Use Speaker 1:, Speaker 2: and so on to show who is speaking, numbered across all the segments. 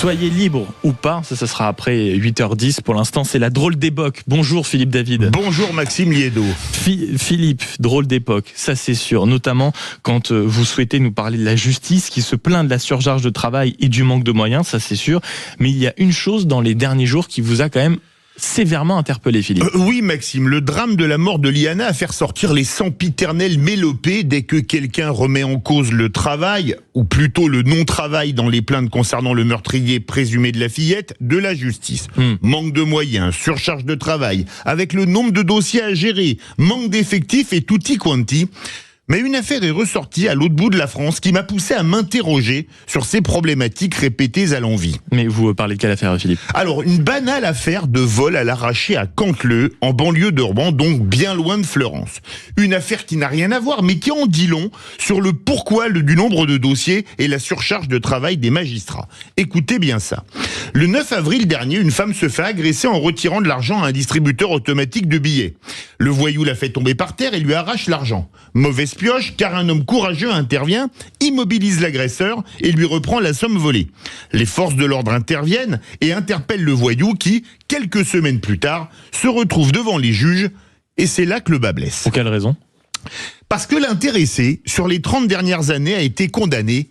Speaker 1: Soyez libre ou pas, ça sera après 8h10. Pour l'instant, c'est la drôle d'époque. Bonjour Philippe David.
Speaker 2: Bonjour Maxime Liédo.
Speaker 1: Philippe, drôle d'époque, ça c'est sûr. Notamment quand vous souhaitez nous parler de la justice qui se plaint de la surcharge de travail et du manque de moyens, ça c'est sûr. Mais il y a une chose dans les derniers jours qui vous a quand même sévèrement interpellé, Philippe.
Speaker 2: Oui, Maxime, le drame de la mort de Liana a fait ressortir les sempiternelles mélopées dès que quelqu'un remet en cause le travail, ou plutôt le non-travail dans les plaintes concernant le meurtrier présumé de la fillette, de la justice. Manque de moyens, surcharge de travail, avec le nombre de dossiers à gérer, manque d'effectifs et tutti quanti. Mais une affaire est ressortie à l'autre bout de la France qui m'a poussé à m'interroger sur ces problématiques répétées à l'envi.
Speaker 1: Mais vous parlez de quelle affaire, Philippe ?
Speaker 2: Alors, une banale affaire de vol à l'arraché à Canteleu, en banlieue de Rouen, donc bien loin de Fleurance. Une affaire qui n'a rien à voir, mais qui en dit long sur le pourquoi du nombre de dossiers et la surcharge de travail des magistrats. Écoutez bien ça. Le 9 avril dernier, une femme se fait agresser en retirant de l'argent à un distributeur automatique de billets. Le voyou la fait tomber par terre et lui arrache l'argent. Mauvaise pioche, car un homme courageux intervient, immobilise l'agresseur et lui reprend la somme volée. Les forces de l'ordre interviennent et interpellent le voyou qui, quelques semaines plus tard, se retrouve devant les juges et c'est là que le bât blesse.
Speaker 1: Pour quelle raison ?
Speaker 2: Parce que l'intéressé, sur les 30 dernières années, a été condamné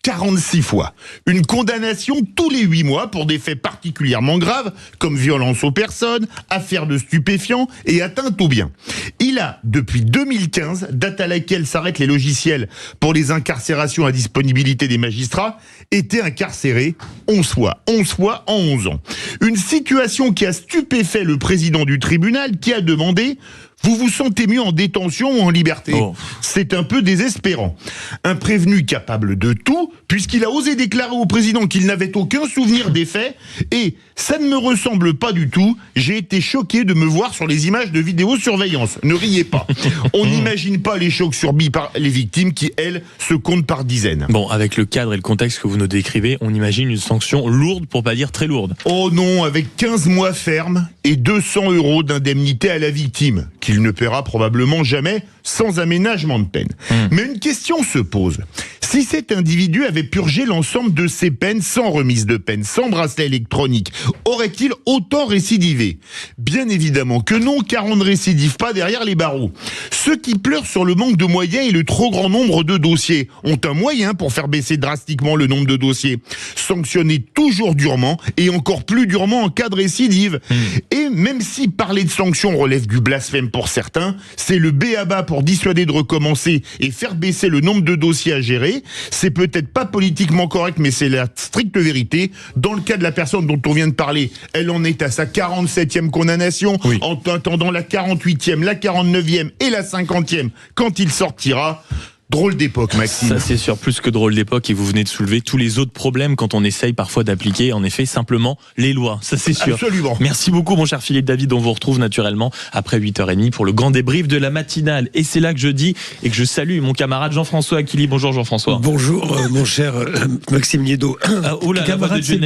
Speaker 2: 46 fois. Une condamnation tous les 8 mois pour des faits particulièrement graves, comme violence aux personnes, affaires de stupéfiants et atteinte aux biens. Il a, depuis 2015, date à laquelle s'arrêtent les logiciels pour les incarcérations à disponibilité des magistrats, été incarcéré 11 fois en 11 ans. Une situation qui a stupéfait le président du tribunal qui a demandé: vous vous sentez mieux en détention ou en liberté ? C'est un peu désespérant. Un prévenu capable de tout, puisqu'il a osé déclarer au président qu'il n'avait aucun souvenir des faits, et ça ne me ressemble pas du tout, j'ai été choqué de me voir sur les images de vidéosurveillance. Ne riez pas. On n'imagine pas les chocs subis par les victimes qui, elles, se comptent par dizaines.
Speaker 1: Bon, avec le cadre et le contexte que vous nous décrivez, on imagine une sanction lourde, pour pas dire très lourde.
Speaker 2: Oh non, avec 15 mois ferme et 200 € d'indemnité à la victime, qu'il ne paiera probablement jamais sans aménagement de peine. Mais une question se pose. Si cet individu avait purgé l'ensemble de ses peines sans remise de peine, sans bracelet électronique, aurait-il autant récidivé ? Bien évidemment que non, car on ne récidive pas derrière les barreaux. Ceux qui pleurent sur le manque de moyens et le trop grand nombre de dossiers ont un moyen pour faire baisser drastiquement le nombre de dossiers. Sanctionner toujours durement et encore plus durement en cas de récidive. Et même si parler de sanctions relève du blasphème pour certains, c'est le b.a.-ba pour dissuader de recommencer et faire baisser le nombre de dossiers à gérer. C'est peut-être pas politiquement correct, mais c'est la stricte vérité. Dans le cas de la personne dont on vient de parler, elle en est à sa 47e condamnation, en attendant la 48e, la 49e et la 50e quand il sortira. Drôle d'époque, Maxime.
Speaker 1: Ça c'est sûr, plus que drôle d'époque, et vous venez de soulever tous les autres problèmes quand on essaye parfois d'appliquer, en effet, simplement les lois. Ça c'est sûr.
Speaker 2: Absolument.
Speaker 1: Merci beaucoup mon cher Philippe David, on vous retrouve naturellement après 8h30 pour le grand débrief de la matinale. Et c'est là que je dis et que je salue mon camarade Jean-François Aquili. Bonjour Jean-François.
Speaker 3: Bonjour mon cher Maxime Liédo.
Speaker 1: Camarade, c'est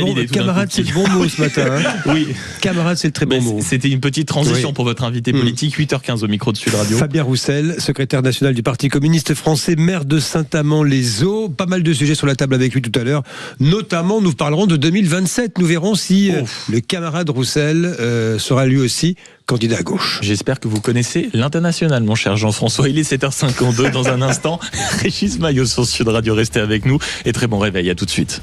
Speaker 3: le bon mot ce matin. Hein.
Speaker 1: Oui.
Speaker 3: Camarade, c'est le très bon mot.
Speaker 1: C'était une petite transition pour votre invité politique. 8h15 au micro de Sud Radio.
Speaker 3: Fabien Roussel, secrétaire national du Parti communiste français, maire de Saint-Amand-les-Eaux. Pas mal de sujets sur la table avec lui tout à l'heure. Notamment, nous parlerons de 2027. Nous verrons si le camarade Roussel sera lui aussi candidat à gauche.
Speaker 1: J'espère que vous connaissez l'international, mon cher Jean-François. Il est 7h52 dans un instant. Régis Maillot sur Sud Radio, restez avec nous. Et très bon réveil, à tout de suite.